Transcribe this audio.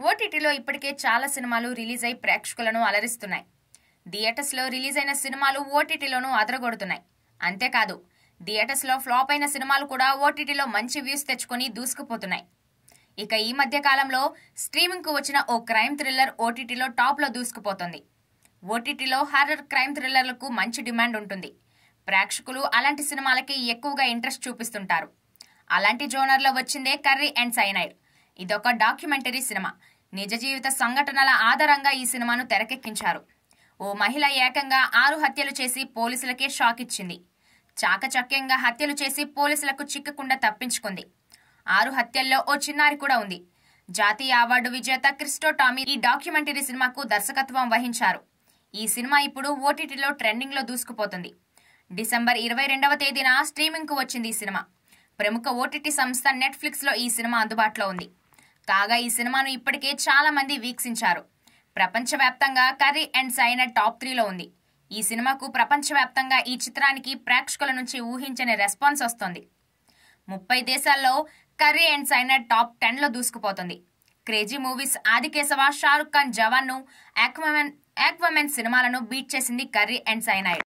ఓటీటీలో ఇప్పటికే చాలా సినిమాలు రిలీజ్ అయి ప్రేక్షకులను అలరిస్తున్నాయి. థియేటర్స్లో రిలీజ్ అయిన సినిమాలు ఓటీటీలోనూ అదరగొడుతున్నాయి. అంతేకాదు, థియేటర్స్లో ఫ్లాప్ అయిన సినిమాలు కూడా ఓటీటీలో మంచి వ్యూస్ తెచ్చుకొని దూసుకుపోతున్నాయి. ఇక ఈ మధ్య కాలంలో స్ట్రీమింగ్కు వచ్చిన ఓ క్రైమ్ థ్రిల్లర్ ఓటీటీలో టాప్లో దూసుకుపోతుంది. ఓటీటీలో హారర్ క్రైమ్ థ్రిల్లర్లకు మంచి డిమాండ్ ఉంటుంది. ప్రేక్షకులు అలాంటి సినిమాలకి ఎక్కువగా ఇంట్రెస్ట్ చూపిస్తుంటారు. అలాంటి జోనర్లో వచ్చిందే కర్రీ అండ్ సైనైడ్. ఇదొక డాక్యుమెంటరీ సినిమా. నిజ జీవిత సంఘటనల ఆధారంగా ఈ సినిమాను తెరకెక్కించారు. ఓ మహిళ ఏకంగా 6 హత్యలు చేసి పోలీసులకే షాక్ ఇచ్చింది. చాకచక్యంగా హత్యలు చేసి పోలీసులకు చిక్కకుండా తప్పించుకుంది. 6 హత్యల్లో ఓ చిన్నారి కూడా ఉంది. జాతీయ అవార్డు విజేత క్రిస్టో టామీ ఈ డాక్యుమెంటరీ సినిమాకు దర్శకత్వం వహించారు. ఈ సినిమా ఇప్పుడు ఓటీటీలో ట్రెండింగ్లో దూసుకుపోతుంది. డిసెంబర్ 22వ తేదీన స్ట్రీమింగ్కు వచ్చింది ఈ సినిమా. ప్రముఖ ఓటీటీ సంస్థ నెట్ఫ్లిక్స్లో ఈ సినిమా అందుబాటులో ఉంది. కాగా ఈ సినిమాను ఇప్పటికే చాలా మంది వీక్షించారు. ప్రపంచవ్యాప్తంగా కర్రీ అండ్ సైనైడ్ టాప్ 3లో ఉంది. ఈ సినిమాకు ప్రపంచవ్యాప్తంగా ఈ చిత్రానికి ప్రేక్షకుల నుంచి ఊహించని రెస్పాన్స్ వస్తోంది. 30 దేశాల్లో కర్రీ అండ్ సైనైడ్ టాప్ 10లో దూసుకుపోతుంది. క్రేజీ మూవీస్ ఆదికేశవ, షారుఖ్ ఖాన్ జవాన్ ను, ఆక్వామెన్ సినిమాలను బీట్ చేసింది కర్రీ అండ్ సైనైడ్.